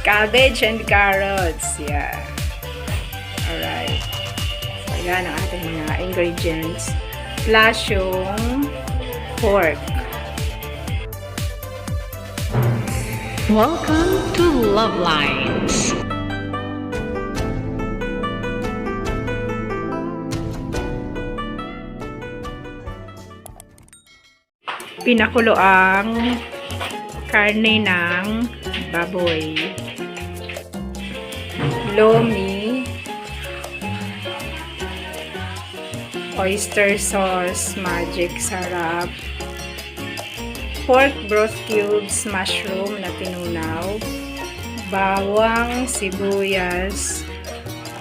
cabbage and carrots. Yeah. Alright. So, yan ang ating mga ingredients. Plus yung pork. Welcome to Love Lines. Pinakulo ang karne ng baboy. Lomi, oyster sauce, magic sarap, pork broth cubes, mushroom na tinunaw, bawang, sibuyas,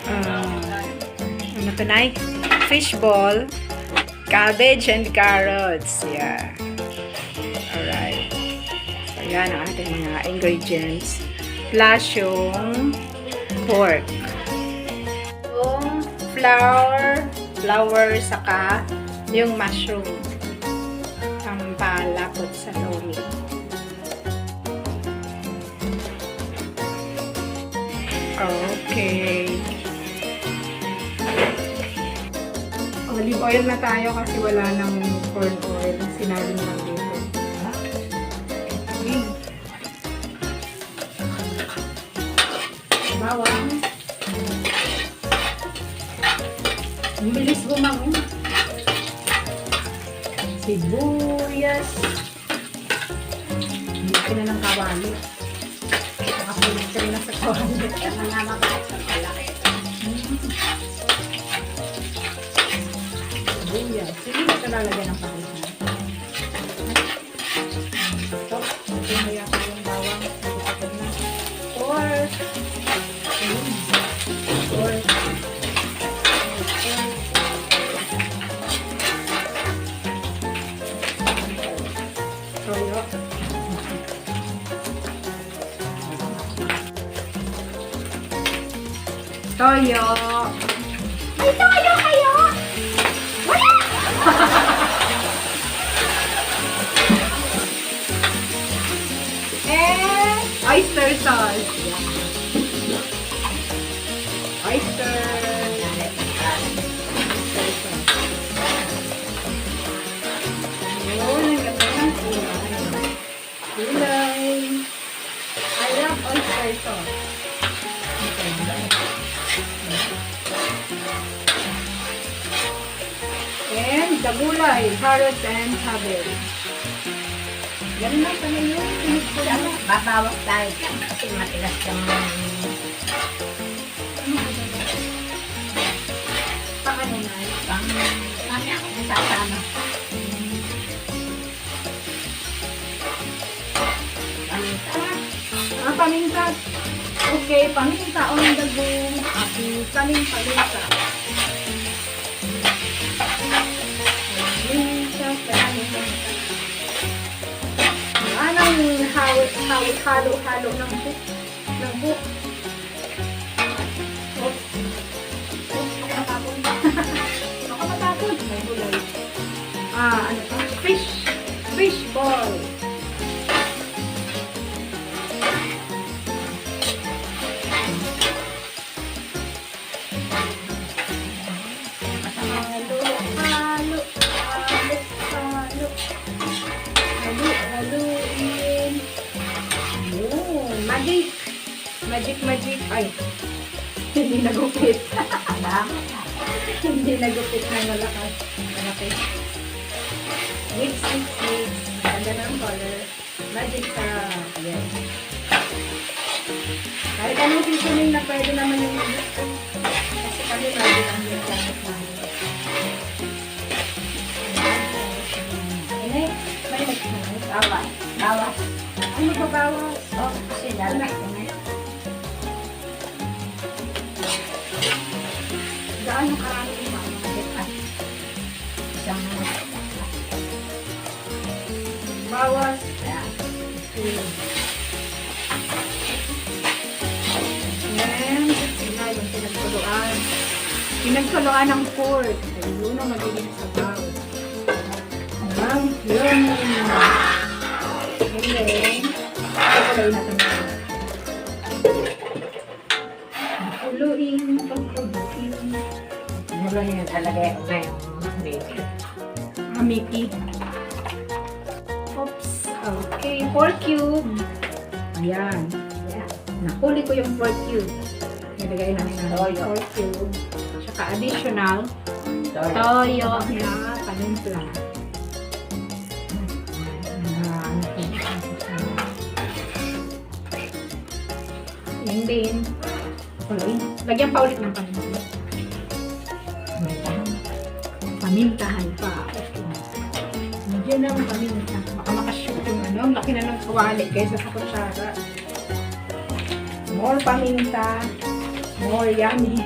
ano to, Nay? Fishball, cabbage and carrots. Yeah. Alright. So, yan ang ating mga ingredients. Plus yung pork. Yung flour, saka yung mushroom. Ang palapot sa lomi. Okay. Olive oil na tayo kasi wala nang corn oil. Sinaling lang dito. Bawang. Ang bilis gumangon. Sibuyas. Hindi ka na ng kawali. Nakapulit ka rin na sa kawali. Nangamabahit sa palaki. Sibuyas. Sige na ito lalagyan ng pakita. Ito. Ito na yata yung bawang. Ito na. Pork. Pork. Toyo. Toyo. May toyo kayo? Wala! Oyster sauce. Oyster. Gulay. I love oyster sauce. And the gulay, carrots and cabbage. Ganun lang sa ngayon. Babawas tayo dyan kasi matigas yung Paano na? kami ako nasasama. Paminta. Okay, paminta on the go. Paminta. Anong halo-halo ng book? Ako matapon. May gulay. Ano to? Fish ball. Haluin. Magic. Ay, hindi nagupit. Hindi nagupit ng malakas. Malaki. Mix. Ganda ng color. Magic sa yan. Kahit anong seasoning na pwede naman yung kasi kami magic ang yung gamit namin. Bawas. Ano ba bawas? Oh, kasi lalaki na. Gaano karami yung bawas? Isang Bawas. Ayan. And, sila yung pinagkuluan ng pork. Ayun ang magiging sabaw. Yun. And then, kulay natin. Pakuluin. Pakuluin. Ano yun talaga yung Mickey. Mickey. Oops. Okay, 4 cube. Ayan. Nahuli ko yung 4 cube. Nilagay namin ng 4 cube. Tsaka additional toyo na panimpla. Yan din. Puluin. Lagyan pa ulit ng paminta. Pamintahan pa. Lagyan ng paminta. Baka makashoot yung ano. Ang laki na ng kawali kaysa sa kutsara. More paminta. More yummy.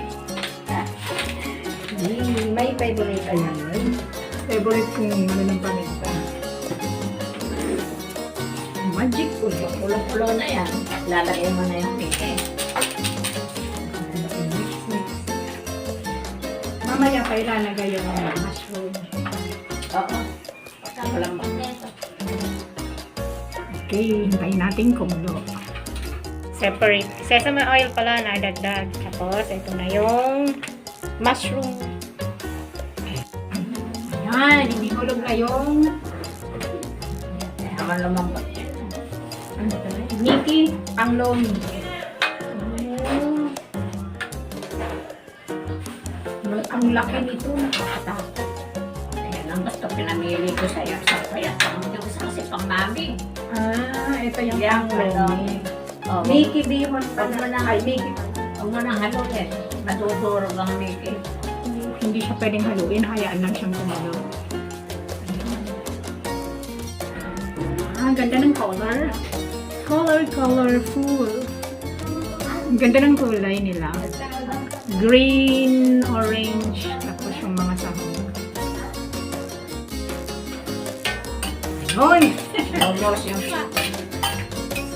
May favorite ayan. Favorite kong ano ng paminta. Magic ulo. Pulo-pulo na yan. Lalagay mo na yung Mickey. Mamaya pa ilalagay yung mushroom. Oo. Walang magneto. Okay, hintayin natin kumulo. Separate. Sesame oil pala na dagdag. Tapos, ito na yung mushroom. Ayan, hindi hulog na yung Naman lumambot yan. ano ito na? Mickey ang Lomi. Ang laki nito, nakakatakot. Ayan ang gusto pinamili ko sa'yo. Kaya yung isa kasi pang mami. Ito yung Yan, ang Lomi. Oh, Mickey Bihon pa Huwag mo na. na. Ay, Mickey pa. Huwag mo nang haluin. Matutulog ang Mickey. Hindi siya pwedeng haluin, hayaan lang siyang kumulo. Ang ganda ng color. Colorful. Ang ganda ng kulay nila. Green, orange, tapos yung mga sahog. Ayun! Slow motion.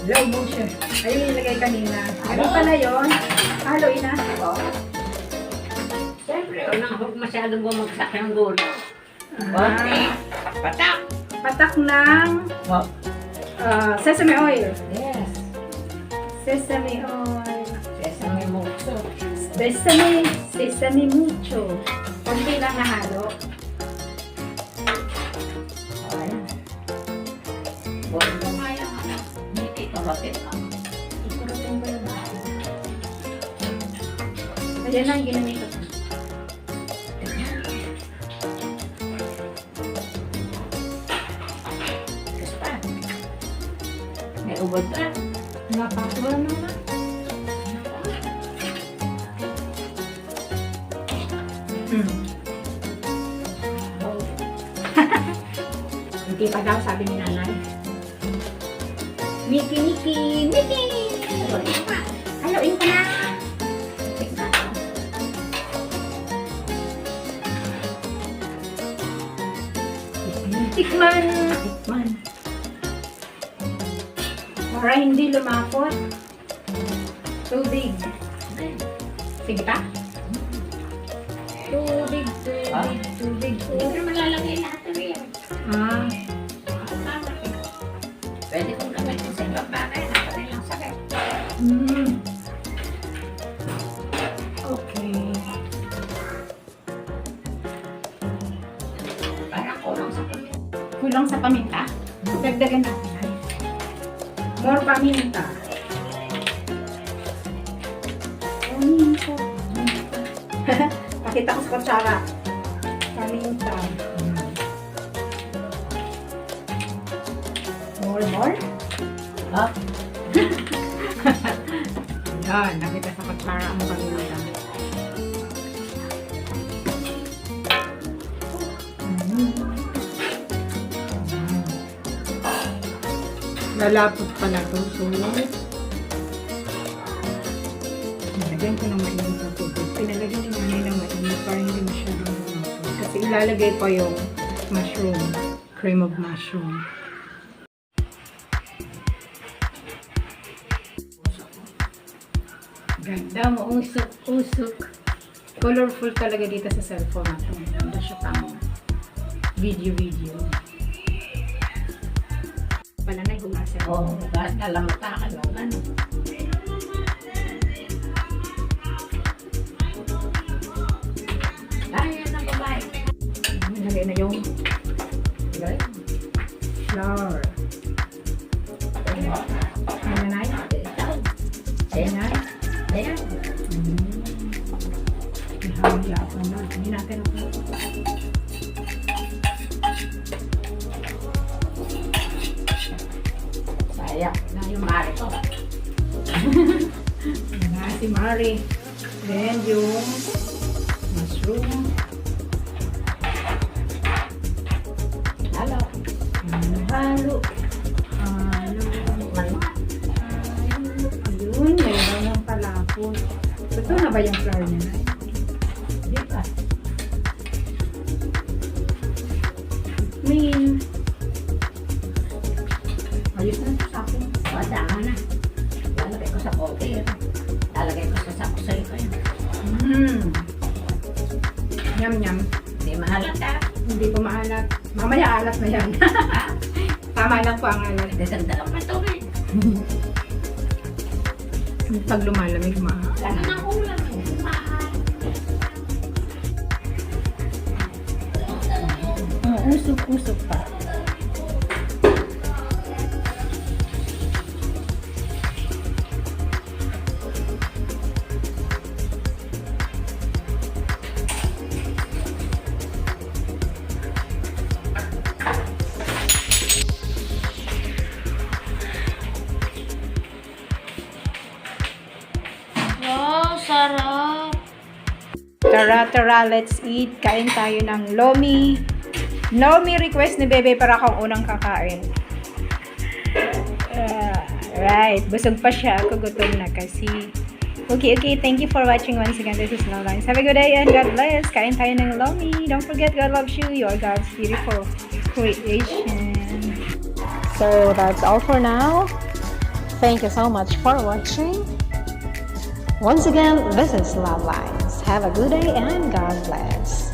Slow motion. Ayun yung nilagay kanina. Ano pala yun? Haluin na. Oo. Siyempre, huwag masyadong bumagsak yung gulo. Konti. Patak. Patak ng Oh. sesame oil. Yes. Sesame oil. Sesame mucho. Sesame mucho. Kunti lang nahalo. Ayan. Buwan mo nga yung ano. Mickey, karotin mo. Ikurutin ko yung bahay. Ayan lang ginamit ko. Gusto pa. May ubod pa. Napatuwa naman. Hindi pa daw, sabi ni Nanay. Mickey! Haluin pa. Haluin pa na. Tikman. Para hindi lumapot. Tubig. Sige pa. Tubig. Hindi naman lalagay lahat ng yan. Pwede kong gamitin sa ibang bagay. Nakapalay lang sakit. Okay. Parang kulang sa kulit. Kulang sa paminta. Dagdagan natin. More paminta. Pakita ko sa kutsara. Paminta. More? Oh. Yan, nakita sa kutsara ang paminta. Lalapot pala ito. So, nilagyan ko ng mainit na tubig. Pinalagyan ni Nanay ng mainit para hindi masyadong lumapot. Kasi ilalagay pa yung mushroom. Cream of mushroom. Ganda mo, usok. Colorful talaga dito sa cellphone natin. Ganda siya pang video. Pala na humasa. Oo, kahit alam mo ka ano. Lagay na yung flour. Ayan na. Ayan na. Ayan. Ihaya pa na. Hindi natin ako. Sayang. Na yung mari ko. Ayan na si Mari. Then yung mushroom. Halo. Halo. Ayun, mayroon ng palapot. Ito na ba yung flour niya? Di ba? Min. Ayos na ito sa akin. Tama na. Lalagay ko sa kote. Lalagay ko sa sakusay ko yun. Yum, yum. Hindi mahalat ah. Hindi ko maalat. Mamaya alat na yan. Tama lang po ang alat. Desagdagan pa ito eh. Pag lumalamig, Ano ng ulam eh. Usok-usok pa. Wow, sarap! Tara, let's eat. Kain tayo ng Lomi. Lomi request ni Bebe para akong unang kakain. Right, busog pa siya. Ako gutom na kasi. Okay. Thank you for watching once again. This is Nanay. Have a good day and God bless. Kain tayo ng Lomi. Don't forget, God loves you. You are God's beautiful creation. So, that's all for now. Thank you so much for watching. Once again, this is Love Lines. Have a good day and God bless.